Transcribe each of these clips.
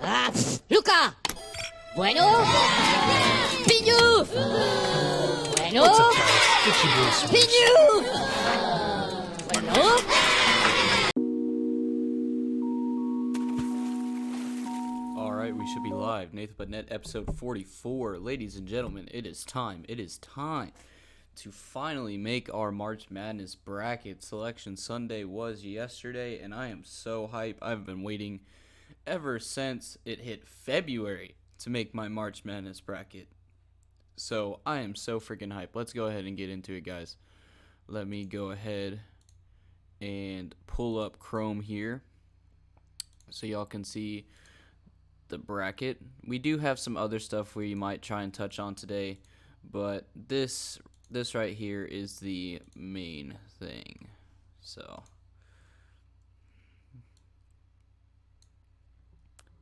Luca. Bueno. Pinyu. Bueno. What's up, guys? Get your boy Swish. Pinyu. Bueno. Alright, we should be live. Nathan But Net, episode 44. Ladies and gentlemen, it is time. It is time to finally make our March Madness bracket. Selection Sunday was yesterday, and I am so hyped. I've been waiting ever since it hit February to make my March Madness bracket. So I am so freaking hyped. Let's go ahead and get into it, guys. Let me go ahead and pull up Chrome here so y'all can see the bracket. We do have some other stuff we might try and touch on today, but this right here is the main thing. So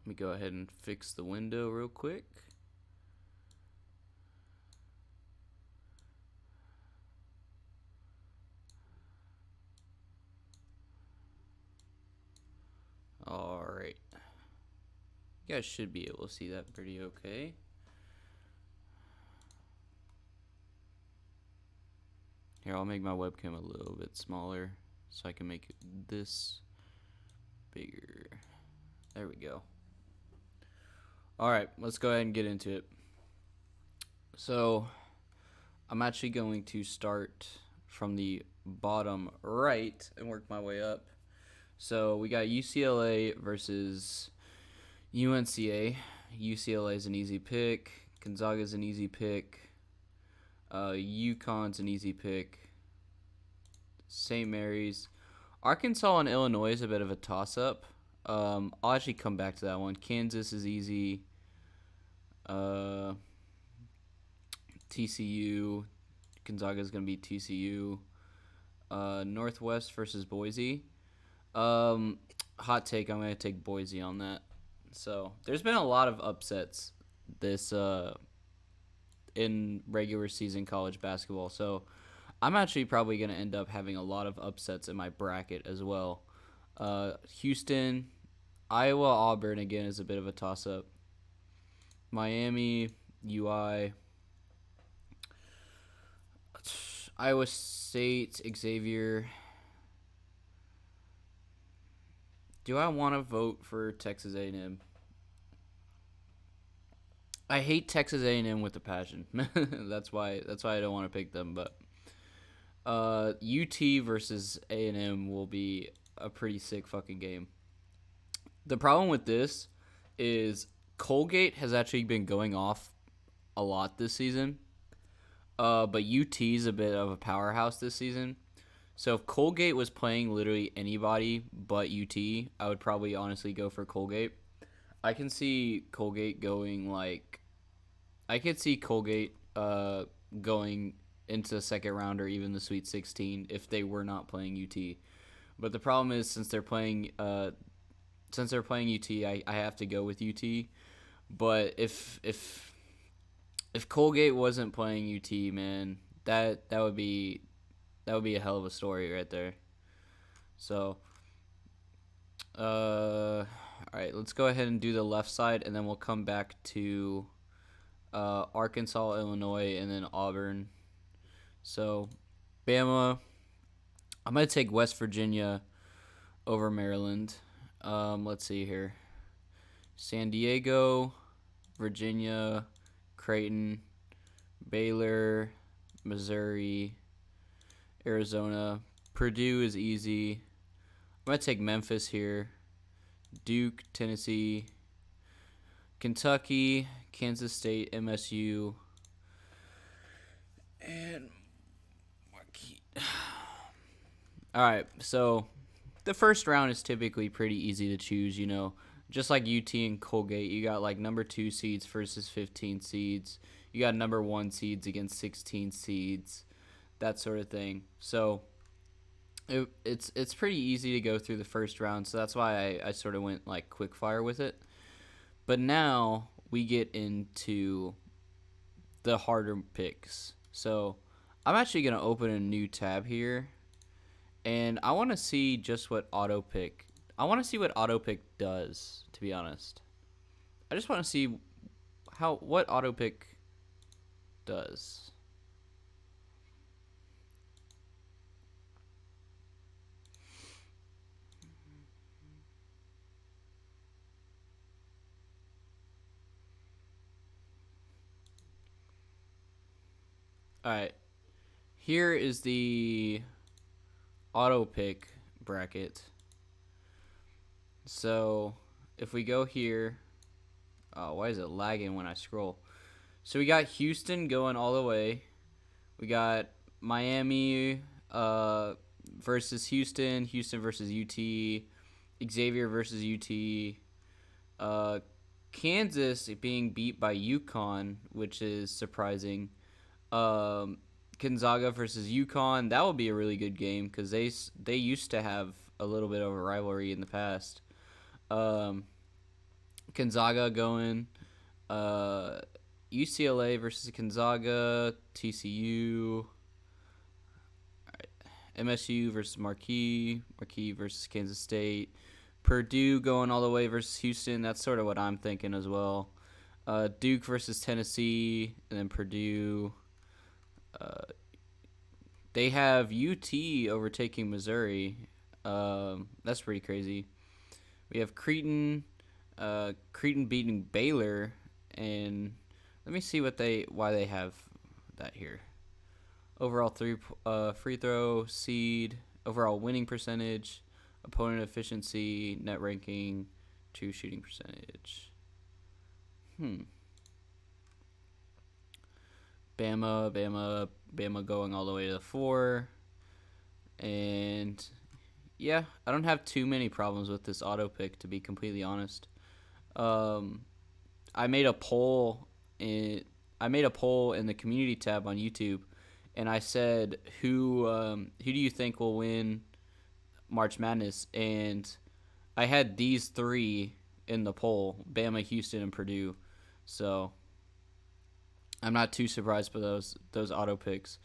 let me go ahead and fix the window real quick. Alright. You guys should be able to see that pretty okay. Here, I'll make my webcam a little bit smaller so I can make this bigger. There we go. Alright, let's go ahead and get into it. So, I'm actually going to start from the bottom right and work my way up. So, we got UCLA versus UNCA. UCLA is an easy pick. Gonzaga is an easy pick. UConn's an easy pick. St. Mary's. Arkansas and Illinois is a bit of a toss-up. I'll actually come back to that one. Kansas is easy. TCU. Gonzaga is going to be TCU. Northwest versus Boise. Hot take, I'm going to take Boise on that. So, there's been a lot of upsets this in regular season college basketball. So, I'm actually probably going to end up having a lot of upsets in my bracket as well. Houston, Iowa, Auburn again is a bit of a toss-up. Miami, UI, Iowa State, Xavier. Do I want to vote for Texas A&M? I hate Texas A&M with a passion. That's why I don't want to pick them. But UT versus A&M will be a pretty sick fucking game. The problem with this is Colgate has actually been going off a lot this season. But UT is a bit of a powerhouse this season. So if Colgate was playing literally anybody but UT, I would probably honestly go for Colgate. I can see Colgate going going into the second round or even the Sweet 16 if they were not playing UT. But the problem is since they're playing UT, I have to go with UT. But if Colgate wasn't playing UT, man, that would be a hell of a story right there. So, all right, let's go ahead and do the left side, and then we'll come back to Arkansas, Illinois, and then Auburn. So, Bama, I'm going to take West Virginia over Maryland. Let's see here. San Diego, Virginia, Creighton, Baylor, Missouri, Arizona. Purdue is easy. I'm going to take Memphis here. Duke, Tennessee, Kentucky, Kansas State, MSU, and Marquette. All right, so the first round is typically pretty easy to choose, you know. Just like UT and Colgate, you got like number 2 seeds versus 15 seeds. You got number 1 seeds against 16 seeds, that sort of thing. So it's pretty easy to go through the first round, so that's why I sort of went like quick fire with it. But now we get into the harder picks. So I'm actually going to open a new tab here, and I want to see just what auto pick. I want to see what auto pick does, to be honest. I just want to see what auto pick does. All right. Here is the auto pick bracket. So if we go here, oh, why is it lagging when I scroll? So we got Houston going all the way. We got Miami versus Houston, Houston versus UT, Xavier versus UT, Kansas being beat by UConn, which is surprising. Gonzaga versus UConn, that would be a really good game because they used to have a little bit of a rivalry in the past. Gonzaga going, UCLA versus Gonzaga, TCU, MSU versus Marquee versus Kansas State, Purdue going all the way versus Houston. That's sort of what I'm thinking as well. Duke versus Tennessee, and then Purdue. They have UT overtaking Missouri. That's pretty crazy. We have Creighton beating Baylor, and let me see why they have that here. Overall free throw, seed, overall winning percentage, opponent efficiency, net ranking, true shooting percentage. Bama going all the way to the 4. And yeah, I don't have too many problems with this auto pick, to be completely honest. I made a poll in the community tab on YouTube, and I said who do you think will win March Madness, and I had these 3 in the poll: Bama, Houston, and Purdue. So I'm not too surprised by those auto picks.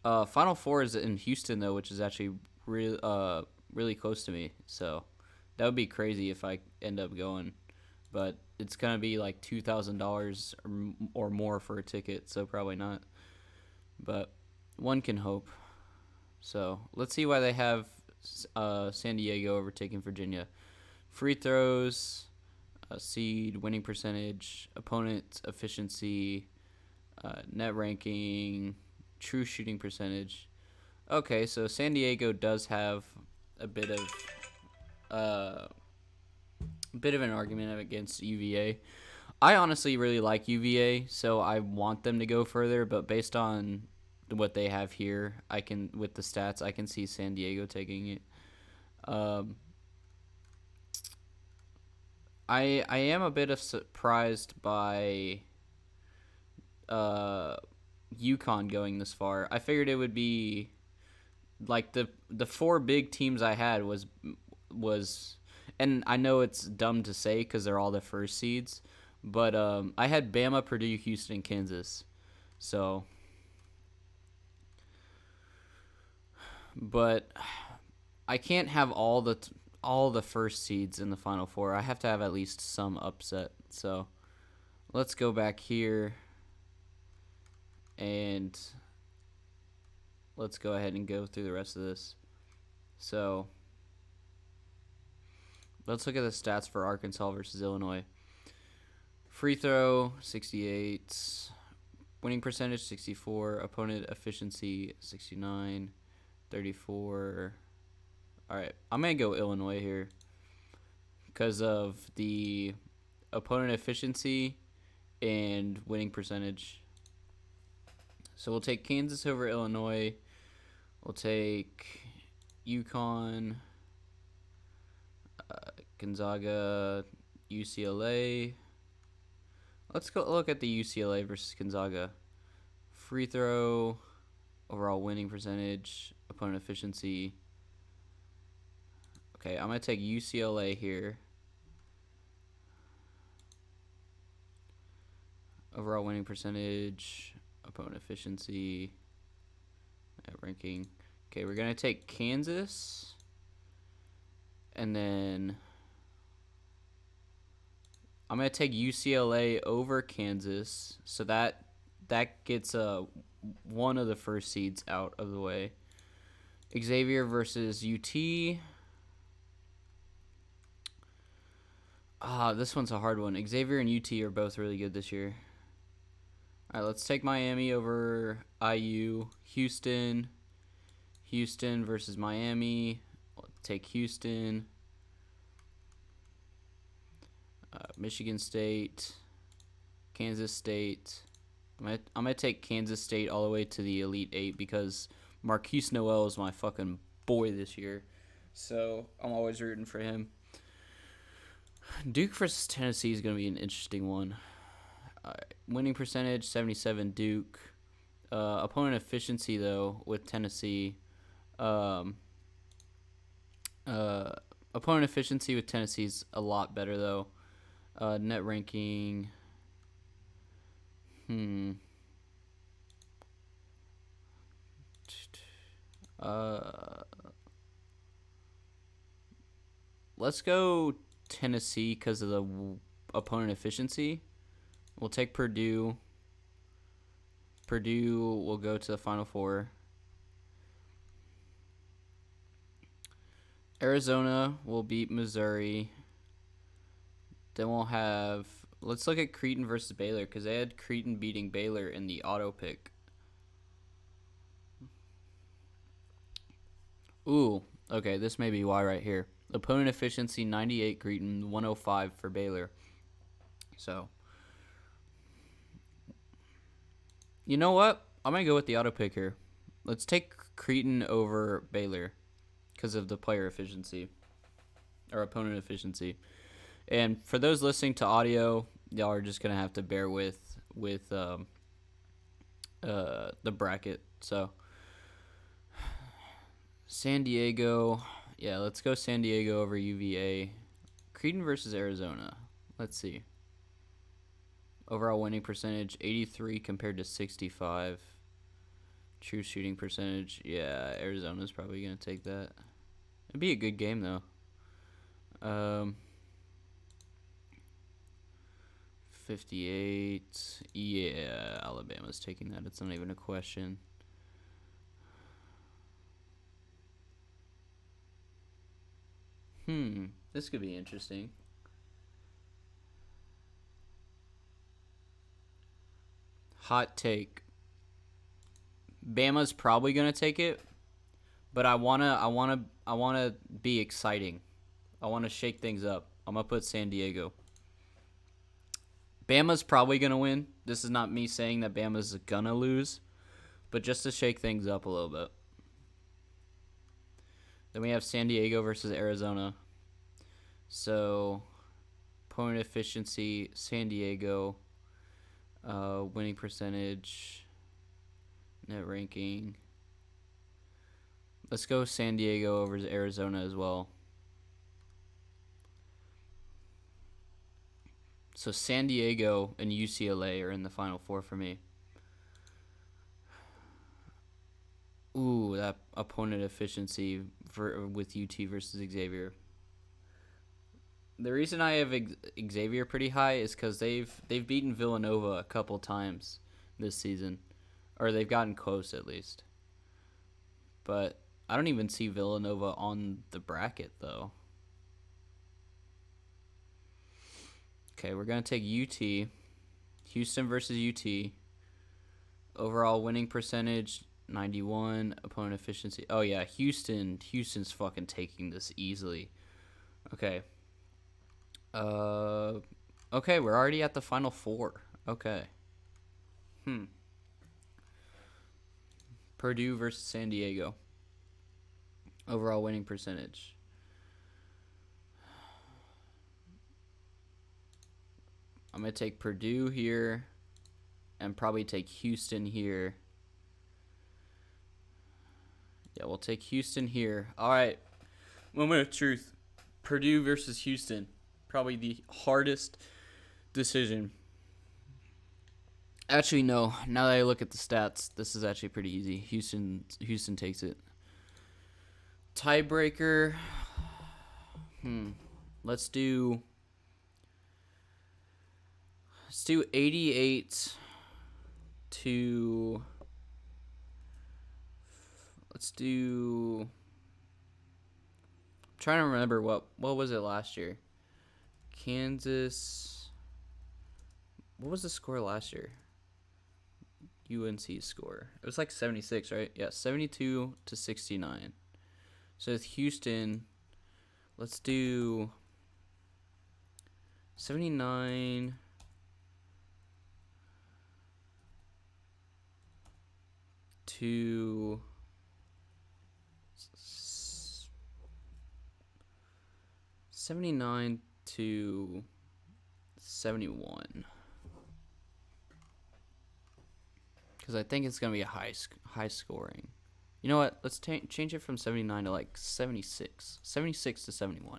Final Four is in Houston though, which is actually really close to me. So that would be crazy if I end up going, but it's gonna be like $2,000 or more for a ticket, so probably not. But one can hope. So let's see why they have San Diego overtaking Virginia. Free throws, seed, winning percentage, opponent efficiency, net ranking, true shooting percentage. Okay, so San Diego does have a bit of an argument against UVA. I honestly really like UVA, so I want them to go further, but based on what they have here, with the stats, I can see San Diego taking it. I am a bit of surprised by UConn going this far. I figured it would be like the 4 big teams I had was, and I know it's dumb to say because they're all the first seeds, but I had Bama, Purdue, Houston, and Kansas. So, but I can't have all the first seeds in the Final Four. I have to have at least some upset. So let's go back here and let's go ahead and go through the rest of this. So let's look at the stats for Arkansas versus Illinois. Free throw, 68. Winning percentage, 64. Opponent efficiency, 69. 34. All right, I'm going to go Illinois here because of the opponent efficiency and winning percentage. So we'll take Kansas over Illinois. We'll take UConn, Gonzaga, UCLA. Let's go look at the UCLA versus Gonzaga. Free throw, overall winning percentage, opponent efficiency. Okay, I'm going to take UCLA here. Overall winning percentage, opponent efficiency, net ranking. Okay, we're going to take Kansas. And then I'm gonna take UCLA over Kansas, so that gets one of the first seeds out of the way. Xavier versus UT. This one's a hard one. Xavier and UT are both really good this year. All right, let's take Miami over IU. Houston versus Miami. Let's take Houston. Michigan State, Kansas State. I'm gonna take Kansas State all the way to the Elite Eight because Marquise Noel is my fucking boy this year. So I'm always rooting for him. Duke versus Tennessee is going to be an interesting one. Winning percentage, 77 Duke. Opponent efficiency, though, with Tennessee. Opponent efficiency with Tennessee is a lot better, though. Net ranking. Let's go Tennessee because of the opponent efficiency. We'll take Purdue. Purdue will go to the Final Four. Arizona will beat Missouri. Then we'll have... Let's look at Creighton versus Baylor because they had Creighton beating Baylor in the auto pick. Ooh, okay, this may be why right here. Opponent efficiency, 98 Creighton, 105 for Baylor. So, you know what? I'm going to go with the auto pick here. Let's take Creighton over Baylor because of the player efficiency or opponent efficiency. And for those listening to audio, y'all are just going to have to bear with the bracket. So, San Diego. Yeah, let's go San Diego over UVA. Creighton versus Arizona. Let's see. Overall winning percentage, 83 compared to 65. True shooting percentage. Yeah, Arizona's probably going to take that. It'd be a good game, though. 58. Yeah, Alabama's taking that. It's not even a question. This could be interesting. Hot take. Bama's probably gonna take it, but I wanna be exciting. I wanna shake things up. I'm gonna put San Diego. Bama's probably gonna win. This is not me saying that Bama's gonna lose, but just to shake things up a little bit. Then we have San Diego versus Arizona. So, opponent efficiency, San Diego. Winning percentage, net ranking. Let's go San Diego over Arizona as well. So San Diego and UCLA are in the Final Four for me. Ooh, that opponent efficiency with UT versus Xavier. The reason I have Xavier pretty high is because they've beaten Villanova a couple times this season, or they've gotten close at least. But I don't even see Villanova on the bracket though. Okay, we're gonna take UT, Houston versus UT. Overall winning percentage, 91. Opponent efficiency. Oh yeah, Houston's fucking taking this easily. Okay. Okay, we're already at the Final Four. Okay. Purdue versus San Diego. Overall winning percentage. I'm going to take Purdue here and probably take Houston here. Yeah, we'll take Houston here. All right. Moment of truth. Purdue versus Houston. Probably the hardest decision. Actually, no. Now that I look at the stats, this is actually pretty easy. Houston takes it. Tiebreaker. Let's do Let's do 88 to. Let's do. I'm trying to remember what was it last year? Kansas. What was the score last year? UNC score. It was like 76, right? Yeah, 72 to 69. So with Houston, let's do 79 to 79 to 71. Because I think it's going to be a high scoring. You know what? Let's change it from 79 to like 76. 76 to 71.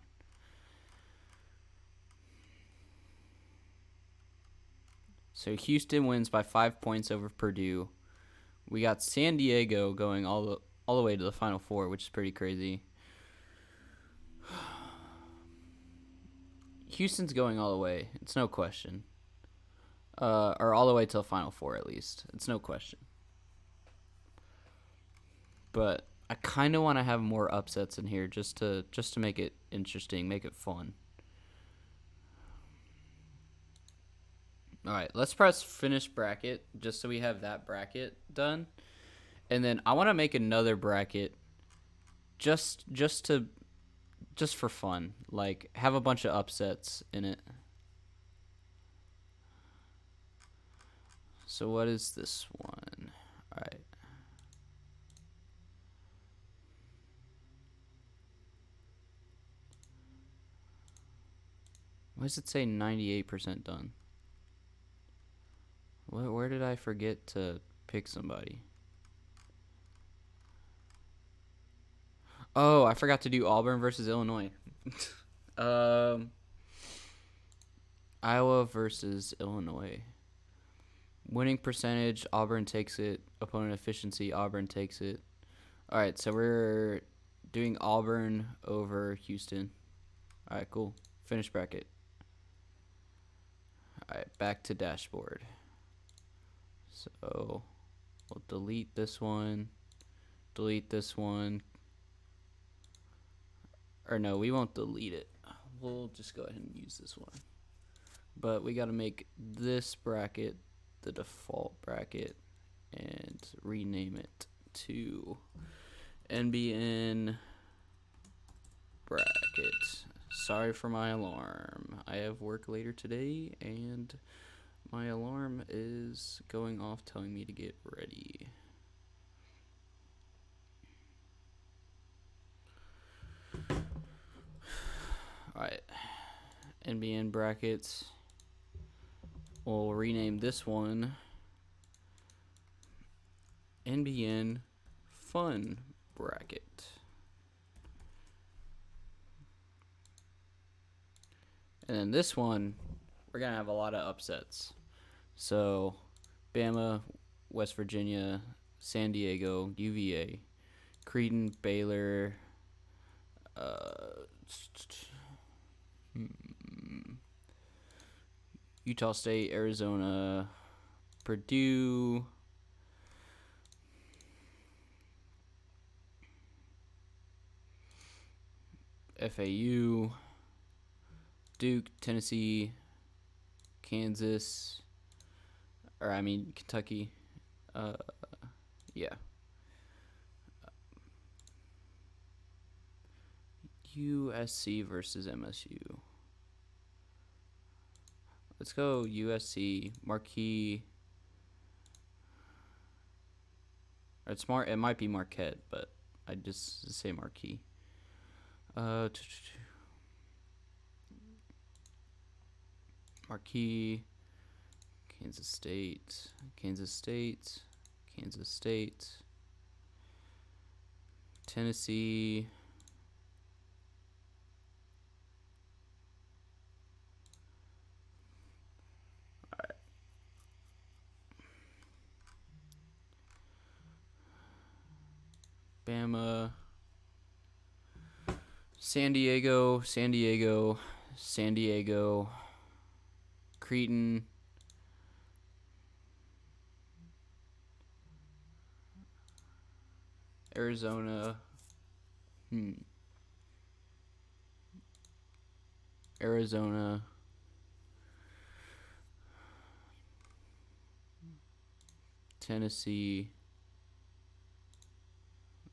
So Houston wins by 5 points over Purdue. We got San Diego going all the way to the Final Four, which is pretty crazy. Houston's going all the way. It's no question. Or all the way to the Final Four at least. It's no question. But I kind of want to have more upsets in here just to make it interesting, make it fun. All right, let's press finish bracket just so we have that bracket done. And then I want to make another bracket just for fun, like have a bunch of upsets in it. So what is this one? All right. Why does it say 98% done? Where did I forget to pick somebody? Oh, I forgot to do Auburn versus Illinois. Iowa versus Illinois. Winning percentage, Auburn takes it. Opponent efficiency, Auburn takes it. All right, so we're doing Auburn over Houston. All right, cool. Finish bracket. All right, back to dashboard. So we'll delete this one. Delete this one. Or no, we won't delete it. We'll just go ahead and use this one. But we got to make this bracket the default bracket and rename it to NBN bracket. Sorry for my alarm. I have work later today and my alarm is going off telling me to get ready. Alright, NBN brackets. We'll rename this one NBN Fun Bracket. And then this one, we're going to have a lot of upsets. So, Bama, West Virginia, San Diego, UVA, Creighton, Baylor, Utah State, Arizona, Purdue, FAU, Duke, Tennessee, Kansas, Kentucky. Yeah. USC versus MSU. Let's go USC Marquee. Or it might be Marquette, but I just say Marquee. Marquee, Kansas State, Tennessee. Bama, San Diego, Creighton, Arizona. Arizona. Tennessee.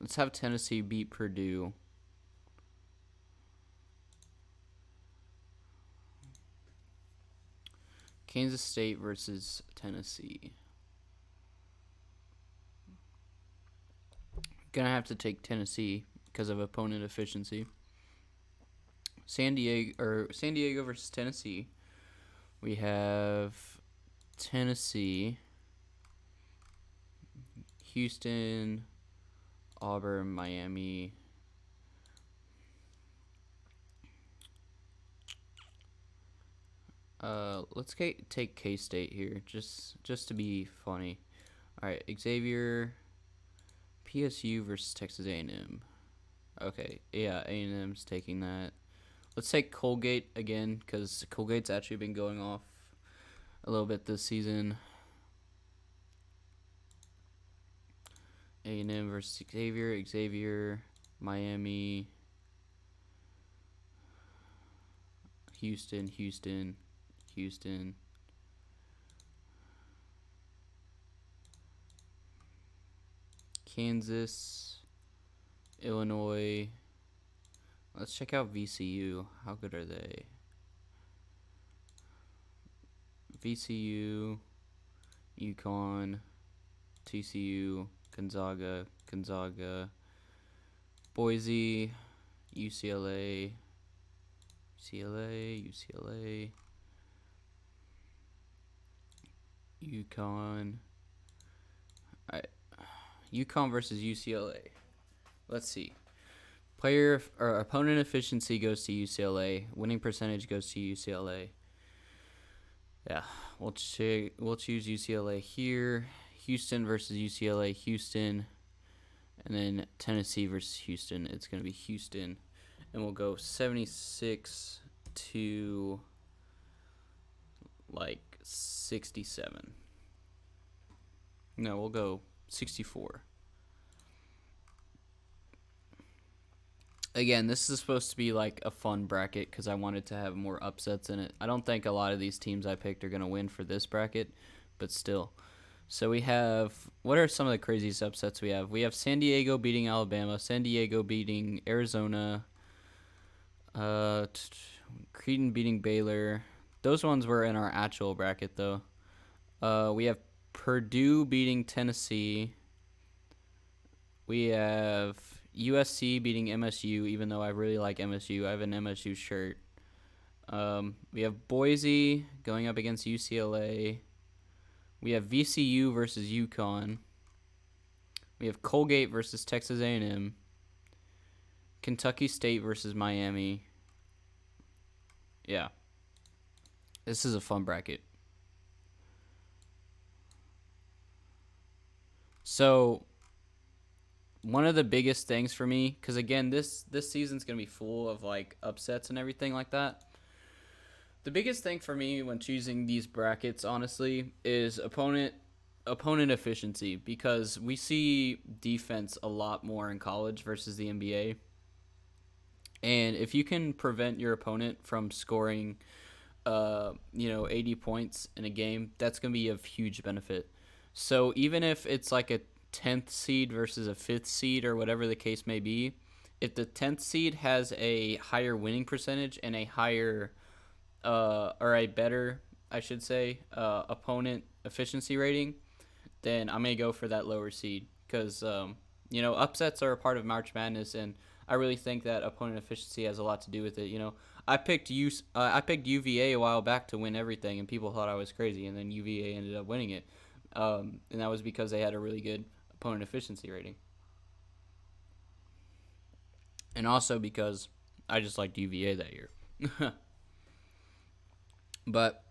Let's have Tennessee beat Purdue. Kansas State versus Tennessee. Gonna have to take Tennessee because of opponent efficiency. San Diego versus Tennessee. We have Tennessee, Houston, Auburn, Miami. Let's take K-State here, just to be funny. All right, Xavier, PSU versus Texas A&M. Okay, yeah, A&M's taking that. Let's take Colgate again, because Colgate's actually been going off a little bit this season. A&M versus Xavier, Miami, Houston, Kansas, Illinois. Let's check out VCU. How good are they? VCU, UConn, TCU, Gonzaga, Boise, UCLA, UConn. Alright. UConn versus UCLA. Let's see. Player or opponent efficiency goes to UCLA. Winning percentage goes to UCLA. Yeah, we'll choose UCLA here. Houston versus UCLA, Houston. And then Tennessee versus Houston. It's going to be Houston. And we'll go 76 to like 67. No, we'll go 64. Again, this is supposed to be like a fun bracket because I wanted to have more upsets in it. I don't think a lot of these teams I picked are going to win for this bracket, but still. So we have, what are some of the craziest upsets we have? We have San Diego beating Alabama, San Diego beating Arizona, Creighton beating Baylor. Those ones were in our actual bracket, though. We have Purdue beating Tennessee. We have USC beating MSU, even though I really like MSU. I have an MSU shirt. We have Boise going up against UCLA. We have VCU versus UConn. We have Colgate versus Texas A&M. Kentucky State versus Miami. Yeah. This is a fun bracket. So, one of the biggest things for me, because again, this season's going to be full of like upsets and everything like that. The biggest thing for me when choosing these brackets, honestly, is opponent efficiency, because we see defense a lot more in college versus the NBA. And if you can prevent your opponent from scoring 80 points in a game, that's going to be of huge benefit. So even if it's like a 10th seed versus a 5th seed or whatever the case may be, if the 10th seed has a higher winning percentage and a higher or a better, I should say, opponent efficiency rating, then I may go for that lower seed because, upsets are a part of March Madness, and I really think that opponent efficiency has a lot to do with it. I picked UVA a while back to win everything, and people thought I was crazy, and then UVA ended up winning it, and that was because they had a really good opponent efficiency rating. And also because I just liked UVA that year. But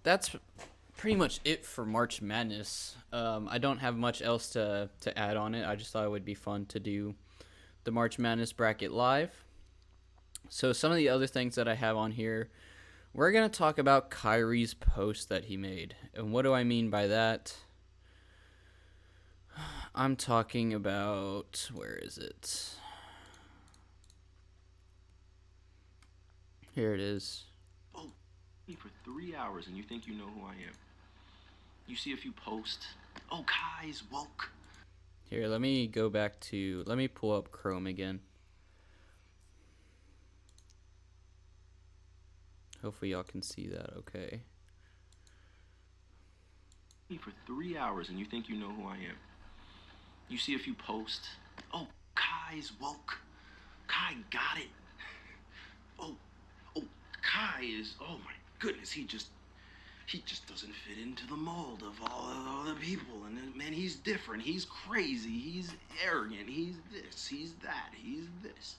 that's pretty much it for March Madness. I don't have much else to add on it. I just thought it would be fun to do the March Madness bracket live. So some of the other things that I have on here, we're going to talk about Kyrie's post that he made. And what do I mean by that? I'm talking about, where is it? Here it is. Oh, for 3 hours and you think you know who I am. You see a few posts. Oh, Kai's woke. Here, let me pull up Chrome again. Hopefully y'all can see that okay. For 3 hours and you think you know who I am. You see a few posts. Oh, Kai's woke. Kai got it. Oh, Kai is, oh my goodness, he just doesn't fit into the mold of all the other people. And man, he's different. He's crazy. He's arrogant. He's this. He's that. He's this.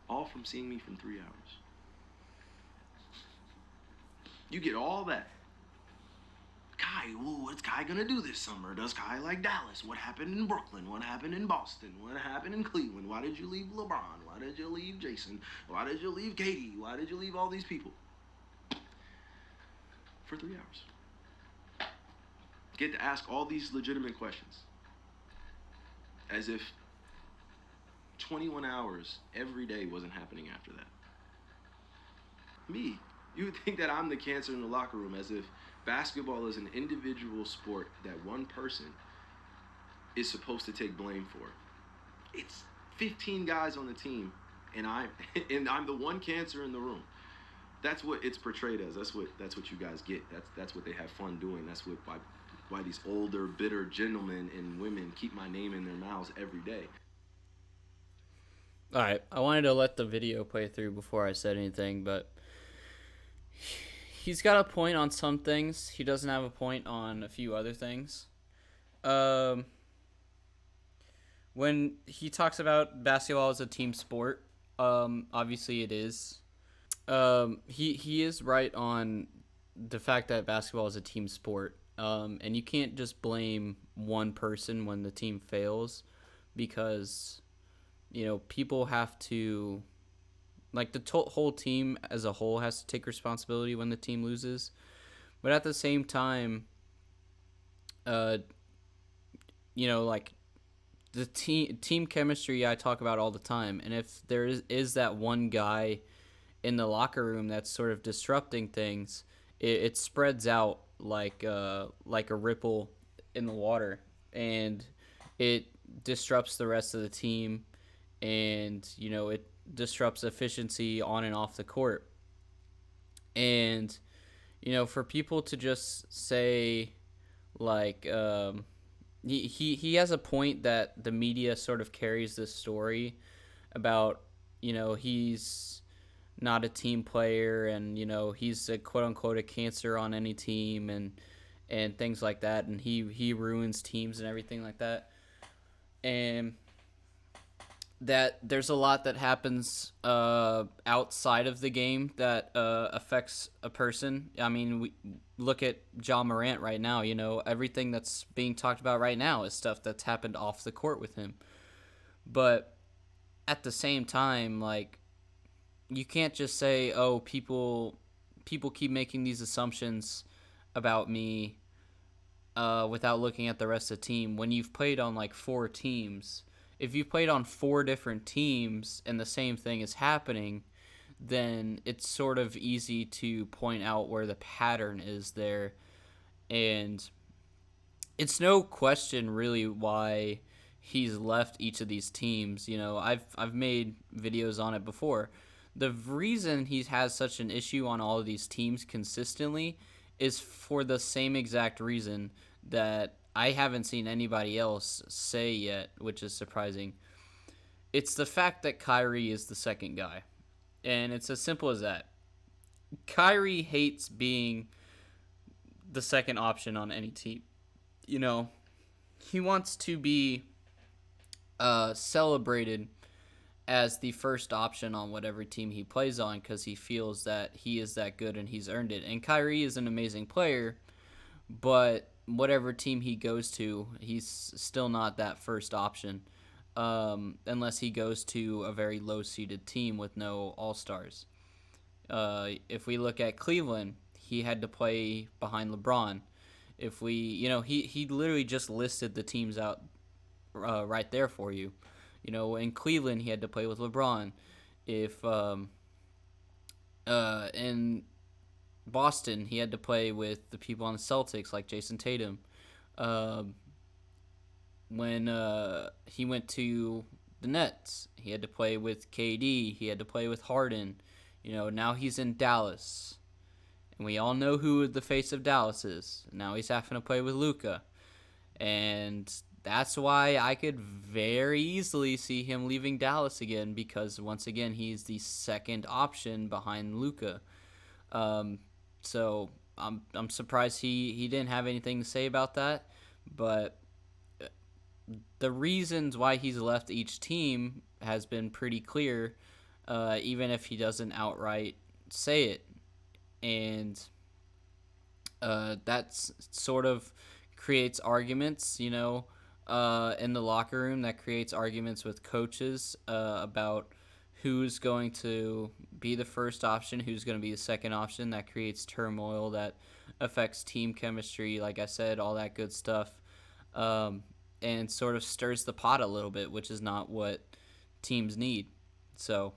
All from seeing me from 3 hours. You get all that. Kai, what's Kai gonna do this summer? Does Kai like Dallas? What happened in Brooklyn? What happened in Boston? What happened in Cleveland? Why did you leave LeBron? Why did you leave Jason? Why did you leave Katie? Why did you leave all these people? For 3 hours. Get to ask all these legitimate questions. As if 21 hours every day wasn't happening after that. Me. You would think that I'm the cancer in the locker room, as if basketball is an individual sport that one person is supposed to take blame for. It's 15 guys on the team, and I'm the one cancer in the room. That's what it's portrayed as. That's what you guys get. That's what they have fun doing. That's why these older, bitter gentlemen and women keep my name in their mouths every day. All right, I wanted to let the video play through before I said anything, but he's got a point on some things. He doesn't have a point on a few other things. When he talks about basketball as a team sport, obviously it is. He is right on the fact that basketball is a team sport. And you can't just blame one person when the team fails, because, people have to, like, the whole team as a whole has to take responsibility when the team loses. But at the same time, like, the team chemistry I talk about all the time. And if there is that one guy in the locker room that's sort of disrupting things, it spreads out like a ripple in the water, and it disrupts the rest of the team, and it disrupts efficiency on and off the court. And for people to just say, like, he has a point that the media sort of carries this story about, he's not a team player, and he's a quote unquote a cancer on any team, and things like that, and he ruins teams and everything like that. And that there's a lot that happens outside of the game that affects a person. I mean, we look at Ja Morant right now. Everything that's being talked about right now is stuff that's happened off the court with him. But at the same time, like, you can't just say, oh, people keep making these assumptions about me without looking at the rest of the team. When you've played on like 4 teams, if you've played on 4 different teams and the same thing is happening, then it's sort of easy to point out where the pattern is there. And it's no question really why he's left each of these teams. I've made videos on it before. The reason he has such an issue on all of these teams consistently is for the same exact reason that I haven't seen anybody else say yet, which is surprising. It's the fact that Kyrie is the second guy. And it's as simple as that. Kyrie hates being the second option on any team. He wants to be celebrated as the first option on whatever team he plays on, because he feels that he is that good and he's earned it. And Kyrie is an amazing player, but whatever team he goes to, he's still not that first option, unless he goes to a very low-seeded team with no all-stars. If we look at Cleveland, he had to play behind LeBron. If we, he literally just listed the teams out right there for you. In Cleveland, he had to play with LeBron. If in Boston, he had to play with the people on the Celtics, like Jason Tatum. Um, when he went to the Nets, he had to play with KD. He had to play with Harden. Now he's in Dallas, and we all know who the face of Dallas is. Now he's having to play with Luka, and that's why I could very easily see him leaving Dallas again, because once again he's the second option behind Luka. So I'm surprised he didn't have anything to say about that, but the reasons why he's left each team has been pretty clear, even if he doesn't outright say it. And that's sort of creates arguments, in the locker room. That creates arguments with coaches about who's going to be the first option, who's going to be the second option. That creates turmoil, that affects team chemistry, like I said, all that good stuff. And sort of stirs the pot a little bit, which is not what teams need. So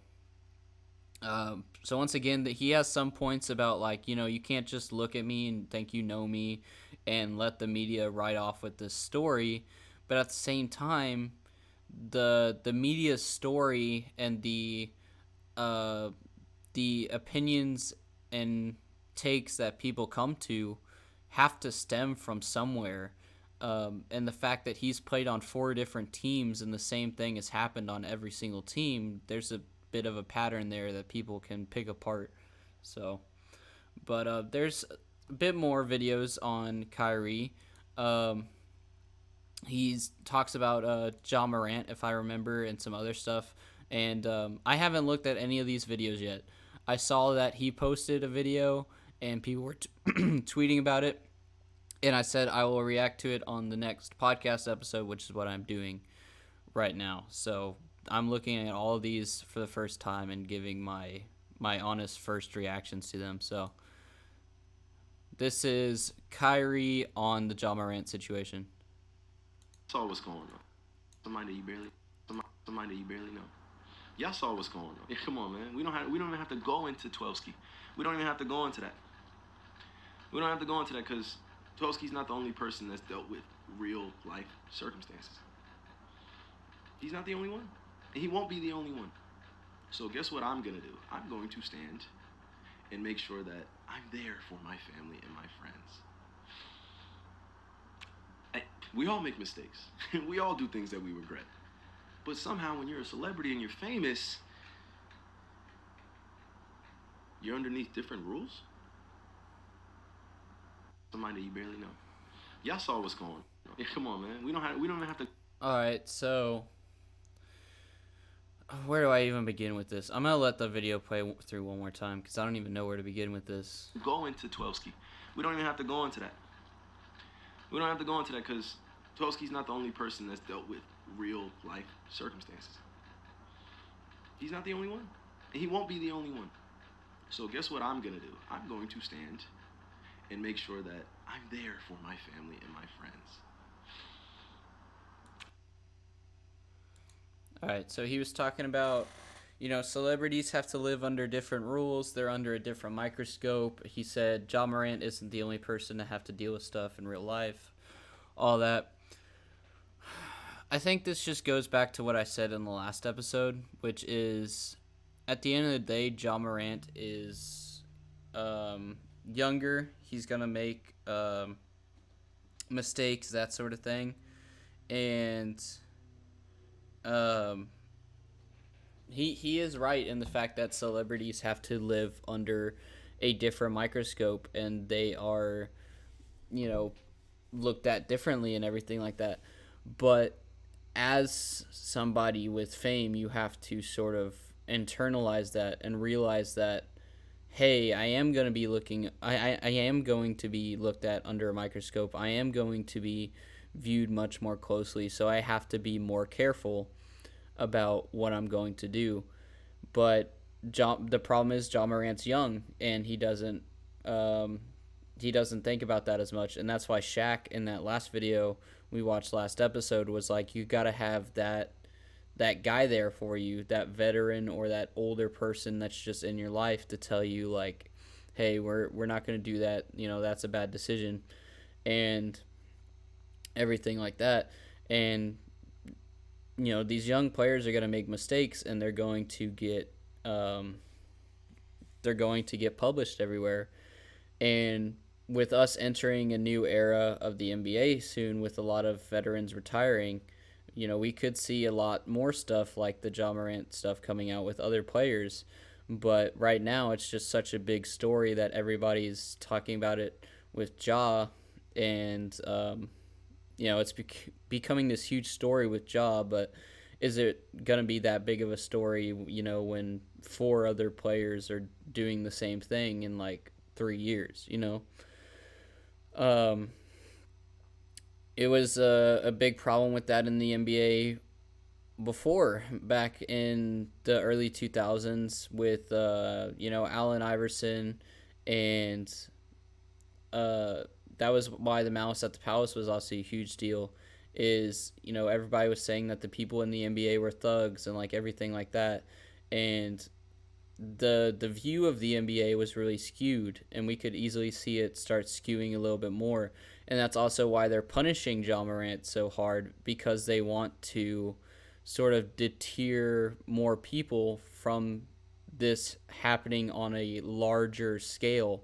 once again, that he has some points about, like, you can't just look at me and think you know me and let the media write off with this story. But at the same time, the media's story and the opinions and takes that people come to have to stem from somewhere. And the fact that he's played on 4 different teams and the same thing has happened on every single team, there's a bit of a pattern there that people can pick apart. So, but there's a bit more videos on Kyrie. He talks about Ja Morant, if I remember, and some other stuff. And I haven't looked at any of these videos yet. I saw that he posted a video and people were tweeting about it. And I said I will react to it on the next podcast episode, which is what I'm doing right now. So I'm looking at all of these for the first time and giving my honest first reactions to them. So this is Kyrie on the Ja Morant situation. Saw what's going on. Somebody you barely know. Y'all saw what's going on. Yeah, come on, man. We don't even have to go into 12ski. We don't even have to go into that. We don't have to go into that because Twelski's not the only person that's dealt with real life circumstances. He's not the only one. And he won't be the only one. So guess what I'm going to do? I'm going to stand and make sure that I'm there for my family and my friends. We all make mistakes. We all do things that we regret. But somehow when you're a celebrity and you're famous, you're underneath different rules. Somebody you barely know. Y'all saw what's going on. Yeah, come on, man. We don't even have to. All right, so where do I even begin with this? I'm gonna let the video play through one more time because I don't even know where to begin with this. Go into 12ski. We don't even have to go into that. We don't have to go into that because 12ski's not the only person that's dealt with real life circumstances. He's not the only one. And he won't be the only one. So guess what I'm gonna do? I'm going to stand and make sure that I'm there for my family and my friends. All right, so he was talking about, celebrities have to live under different rules. They're under a different microscope. He said Ja Morant isn't the only person to have to deal with stuff in real life, all that. I think this just goes back to what I said in the last episode, which is, at the end of the day, Ja Morant is younger. He's going to make mistakes, that sort of thing. And he is right in the fact that celebrities have to live under a different microscope and they are, looked at differently and everything like that. But as somebody with fame, you have to sort of internalize that and realize that, hey, I am going to be I am going to be looked at under a microscope. I am going to be viewed much more closely, so I have to be more careful about what I'm going to do. But the problem is Ja Morant's young, and he doesn't he doesn't think about that as much, and that's why Shaq in that last video we watched last episode was like, you got to have that guy there for you, that veteran or that older person that's just in your life to tell you like, hey, we're not going to do that, that's a bad decision, and everything like that. And these young players are going to make mistakes, and um, they're going to get published everywhere. And with us entering a new era of the NBA soon, with a lot of veterans retiring, we could see a lot more stuff like the Ja Morant stuff coming out with other players. But right now, it's just such a big story that everybody's talking about it with Ja, and it's becoming this huge story with Ja. But is it gonna be that big of a story? When four other players are doing the same thing in like 3 years? Um, it was a big problem with that in the NBA before, back in the early 2000s with Allen Iverson, and uh, that was why the Malice at the Palace was also a huge deal. Is everybody was saying that the people in the NBA were thugs and like everything like that, and the view of the NBA was really skewed, and we could easily see it start skewing a little bit more. And that's also why they're punishing Ja Morant so hard, because they want to sort of deter more people from this happening on a larger scale.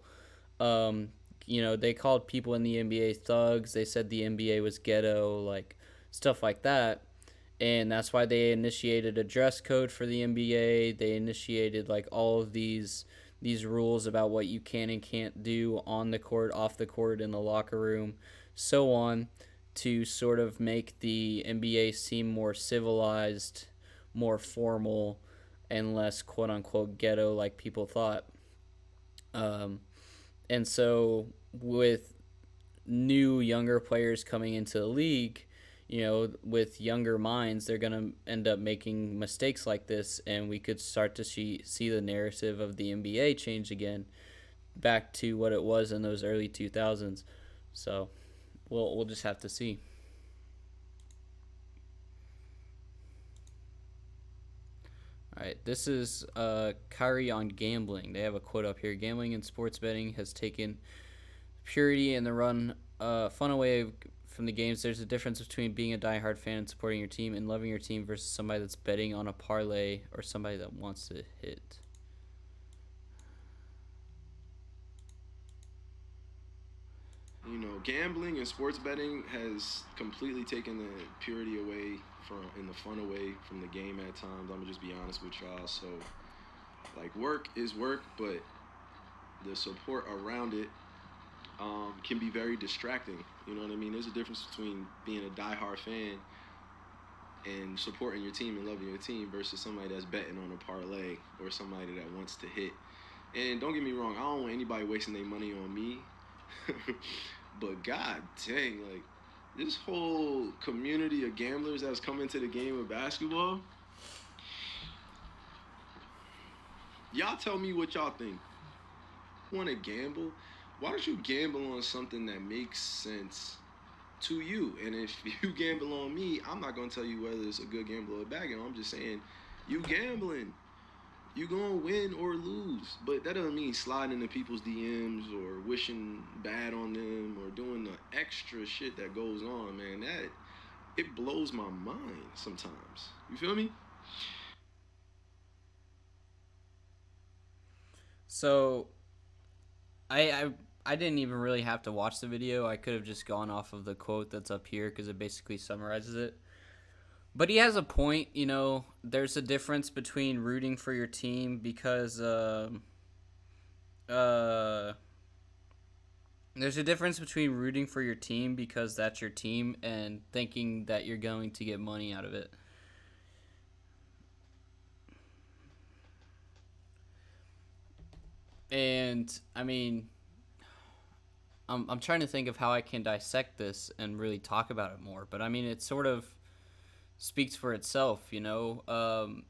They called people in the NBA thugs. They said the NBA was ghetto, like stuff like that. And that's why they initiated a dress code for the NBA. They initiated like all of these rules about what you can and can't do on the court, off the court, in the locker room, so on, to sort of make the NBA seem more civilized, more formal, and less quote unquote ghetto like people thought. And so with new younger players coming into the league, with younger minds, they're going to end up making mistakes like this, and we could start to see the narrative of the NBA change again back to what it was in those early 2000s. So we'll just have to see. All right, this is Kyrie on gambling. They have a quote up here: "Gambling and sports betting has taken purity and the fun away from the games. There's a difference between being a diehard fan and supporting your team and loving your team versus somebody that's betting on a parlay or somebody that wants to hit." Gambling and sports betting has completely taken the purity away and the fun away from the game at times. I'm gonna just be honest with y'all. So, like, work is work, but the support around it can be very distracting. You know what I mean? There's a difference between being a diehard fan and supporting your team and loving your team versus somebody that's betting on a parlay or somebody that wants to hit. And don't get me wrong, I don't want anybody wasting their money on me. But god dang, like, this whole community of gamblers that's come into the game of basketball, y'all tell me what y'all think. Want to gamble? Why don't you gamble on something that makes sense to you? And if you gamble on me, I'm not going to tell you whether it's a good gamble or a bad gamble. I'm just saying, you gambling, you going to win or lose. But that doesn't mean sliding into people's DMs or wishing bad on them or doing the extra shit that goes on, man. It blows my mind sometimes. You feel me? So I didn't even really have to watch the video. I could have just gone off of the quote that's up here because it basically summarizes it. But he has a point. There's a difference between rooting for your team because there's a difference between rooting for your team because that's your team and thinking that you're going to get money out of it. And I mean, I'm trying to think of how I can dissect this and really talk about it more. But I mean, it sort of speaks for itself, the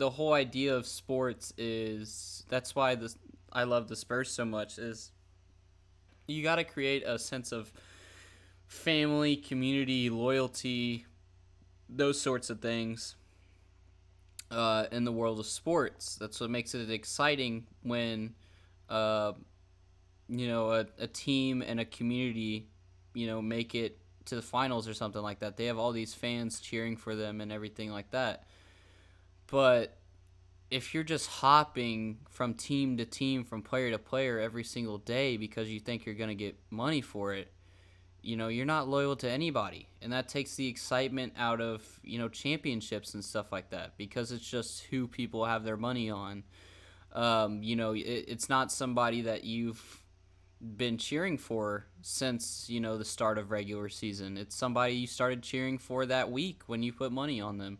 whole idea of sports is, that's why I love the Spurs so much, is you got to create a sense of family, community, loyalty, those sorts of things in the world of sports. That's what makes it exciting when, uh, a team and a community, make it to the finals or something like that. They have all these fans cheering for them and everything like that. But if you're just hopping from team to team, from player to player every single day because you think you're going to get money for it, you're not loyal to anybody. And that takes the excitement out of, championships and stuff like that, because it's just who people have their money on. It's not somebody that you've been cheering for since, the start of regular season. It's somebody you started cheering for that week when you put money on them.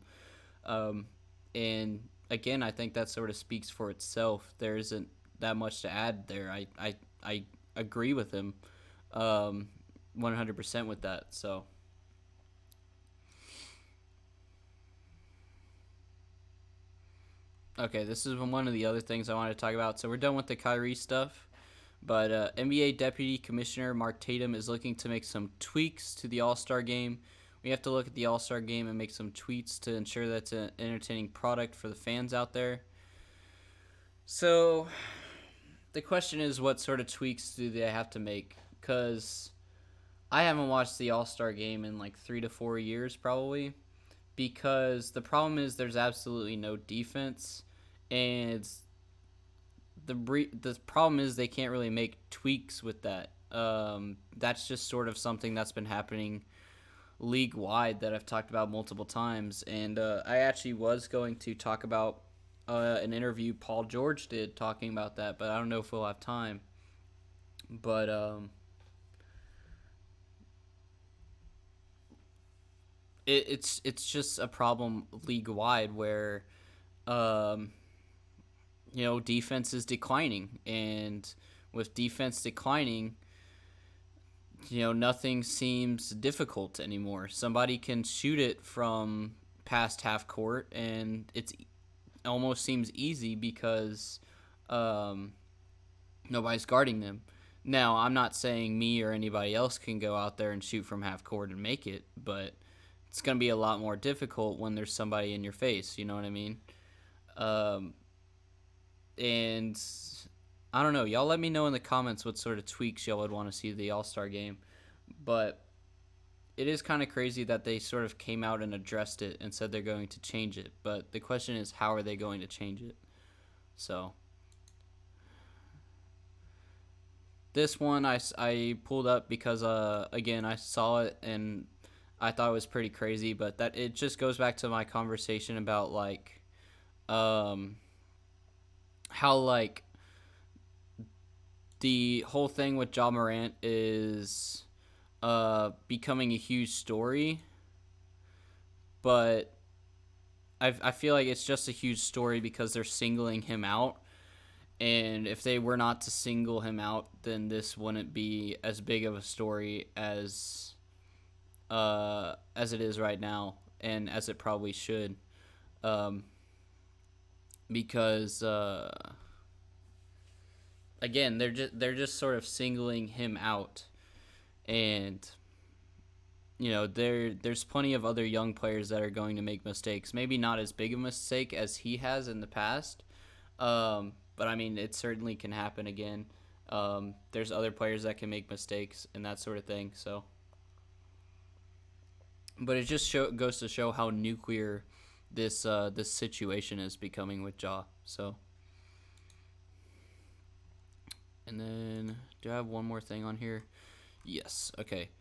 And again, I think that sort of speaks for itself. There isn't that much to add there. I agree with him 100% with that. So okay, this is one of the other things I wanted to talk about. So we're done with the Kyrie stuff, but NBA Deputy Commissioner Mark Tatum is looking to make some tweaks to the All-Star Game. We have to look at the All-Star Game and make some tweaks to ensure that's an entertaining product for the fans out there. So the question is, what sort of tweaks do they have to make? Because I haven't watched the All-Star Game in like 3 to 4 years probably, because the problem is there's absolutely no defense, and the problem is they can't really make tweaks with that. That's just sort of something that's been happening league-wide that I've talked about multiple times, and I actually was going to talk about an interview Paul George did talking about that, but I don't know if we'll have time. But it's just a problem league-wide where defense is declining, and with defense declining, nothing seems difficult anymore. Somebody can shoot it from past half court, and it almost seems easy because nobody's guarding them. Now, I'm not saying me or anybody else can go out there and shoot from half court and make it, but it's going to be a lot more difficult when there's somebody in your face, you know what I mean? And I don't know. Y'all let me know in the comments what sort of tweaks y'all would want to see the All-Star Game. But it is kind of crazy that they sort of came out and addressed it and said they're going to change it. But the question is, how are they going to change it? So this one I pulled up because, again, I saw it and I thought it was pretty crazy. But that it just goes back to my conversation about, like, how, like, the whole thing with Ja Morant is becoming a huge story, but I feel like it's just a huge story because they're singling him out, and if they were not to single him out, then this wouldn't be as big of a story as it is right now, and as it probably should, because again, they're just sort of singling him out, and there's plenty of other young players that are going to make mistakes. Maybe not as big a mistake as he has in the past, but I mean, it certainly can happen again. There's other players that can make mistakes and that sort of thing. So, but it just goes to show how nuclear this situation is becoming with Ja. So. And then, do I have one more thing on here? Yes, okay.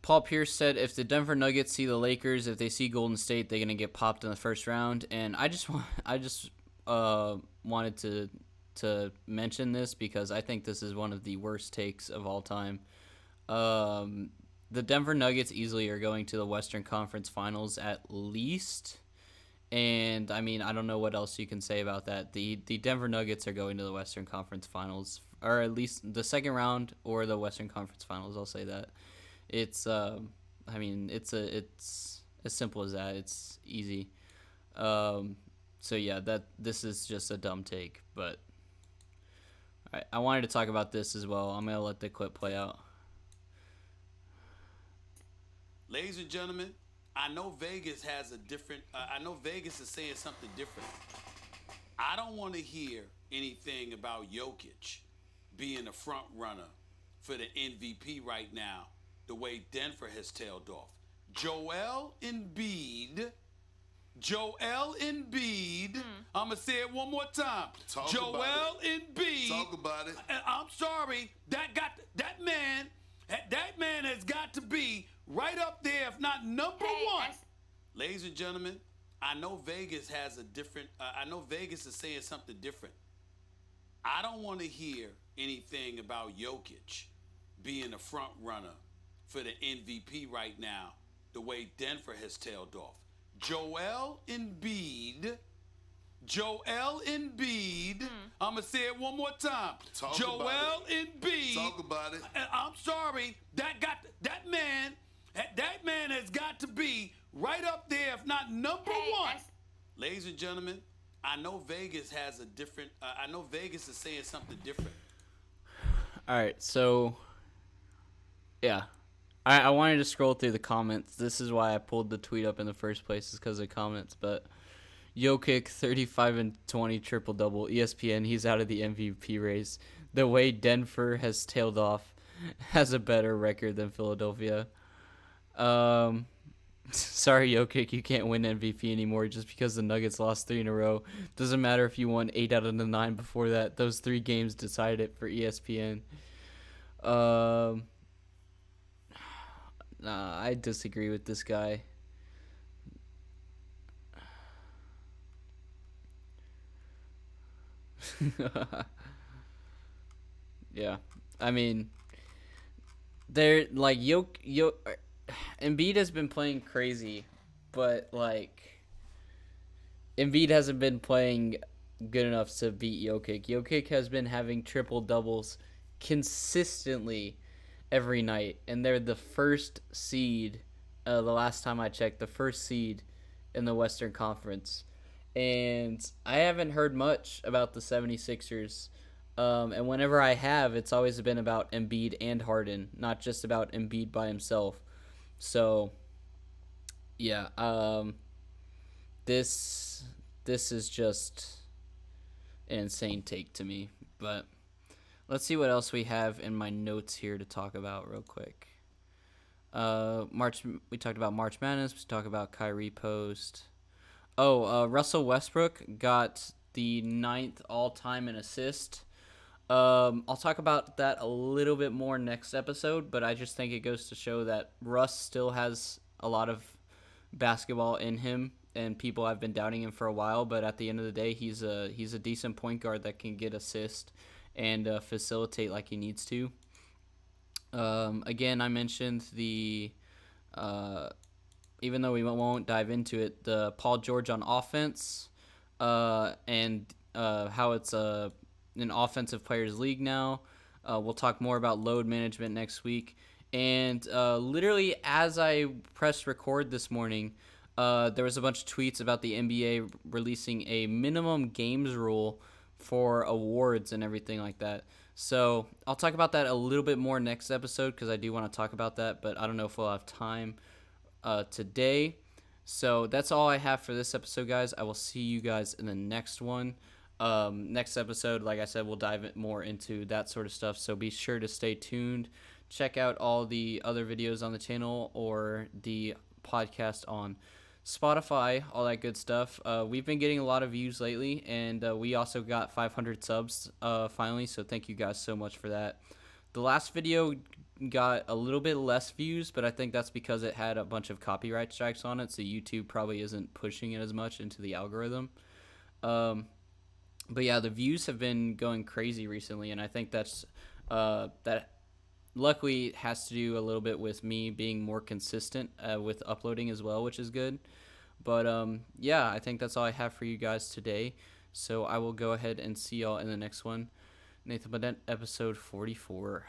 Paul Pierce said if the Denver Nuggets see the Lakers, if they see Golden State, they're going to get popped in the first round. And I just wanted to mention this because I think this is one of the worst takes of all time. The Denver Nuggets easily are going to the Western Conference Finals at least. And, I mean, I don't know what else you can say about that. The Denver Nuggets are going to the Western Conference Finals, or at least the second round or the Western Conference Finals, I'll say that. It's, I mean, it's as simple as that. It's easy. So, yeah, this is just a dumb take, but All right, I wanted to talk about this as well. I'm gonna let the clip play out. Ladies and gentlemen, I know Vegas has a different. I know Vegas is saying something different. I don't want to hear anything about Jokic being a front runner for the MVP right now, the way Denver has tailed off. Joel Embiid. I'm going to say it one more time. Joel Embiid. Talk about it. I'm sorry. That man has got to be right up there, if not number one. Ladies and gentlemen, I know Vegas has a different. I know Vegas is saying something different. I don't want to hear anything about Jokic being a front runner for the MVP right now, the way Denver has tailed off. Joel Embiid. I'm going to say it one more time. Joel Embiid. Talk about it. I'm sorry. That man has got to be right up there, if not number one. Ladies and gentlemen, I know Vegas has a different. I know Vegas is saying something different. All right, so yeah, I wanted to scroll through the comments. This is why I pulled the tweet up in the first place, is because of the comments. But Jokic 35 and 20 triple double. ESPN, he's out of the MVP race. The way Denver has tailed off, has a better record than Philadelphia. Sorry, Jokic, you can't win MVP anymore just because the Nuggets lost 3 in a row. Doesn't matter if you won 8 out of the 9 before that. Those 3 games decided it for ESPN. Nah, I disagree with this guy. Yeah, I mean, they're like Embiid has been playing crazy, but like Embiid hasn't been playing good enough to beat Jokic. Jokic has been having triple doubles consistently every night, and they're the first seed. The last time I checked, the first seed in the Western Conference. And I haven't heard much about the 76ers. And whenever I have, it's always been about Embiid and Harden, not just about Embiid by himself. So, yeah, this is just an insane take to me. But let's see what else we have in my notes here to talk about real quick. We talked about March Madness. We talked about Kyrie post. Russell Westbrook got the 9th all-time in assist. I'll talk about that a little bit more next episode, but I just think it goes to show that Russ still has a lot of basketball in him, and people have been doubting him for a while, but at the end of the day, he's a decent point guard that can get assist and facilitate like he needs to. Again, I mentioned the even though we won't dive into it, the Paul George on offense, and how it's an offensive players league now. We'll talk more about load management next week. And literally as I pressed record this morning, there was a bunch of tweets about the NBA releasing a minimum games rule for awards and everything like that. So I'll talk about that a little bit more next episode, because I do want to talk about that, but I don't know if we'll have time today. So that's all I have for this episode, guys. I will see you guys in the next one. Next episode, like I said, we'll dive more into that sort of stuff, so be sure to stay tuned. Check out all the other videos on the channel or the podcast on Spotify, all that good stuff. We've been getting a lot of views lately, and we also got 500 subs finally, so thank you guys so much for that. The last video got a little bit less views, but I think that's because it had a bunch of copyright strikes on it, so YouTube probably isn't pushing it as much into the algorithm. But yeah, the views have been going crazy recently, and I think that's that luckily has to do a little bit with me being more consistent with uploading as well, which is good. But yeah, I think that's all I have for you guys today. So I will go ahead and see y'all in the next one. Nathan Burnett, episode 44.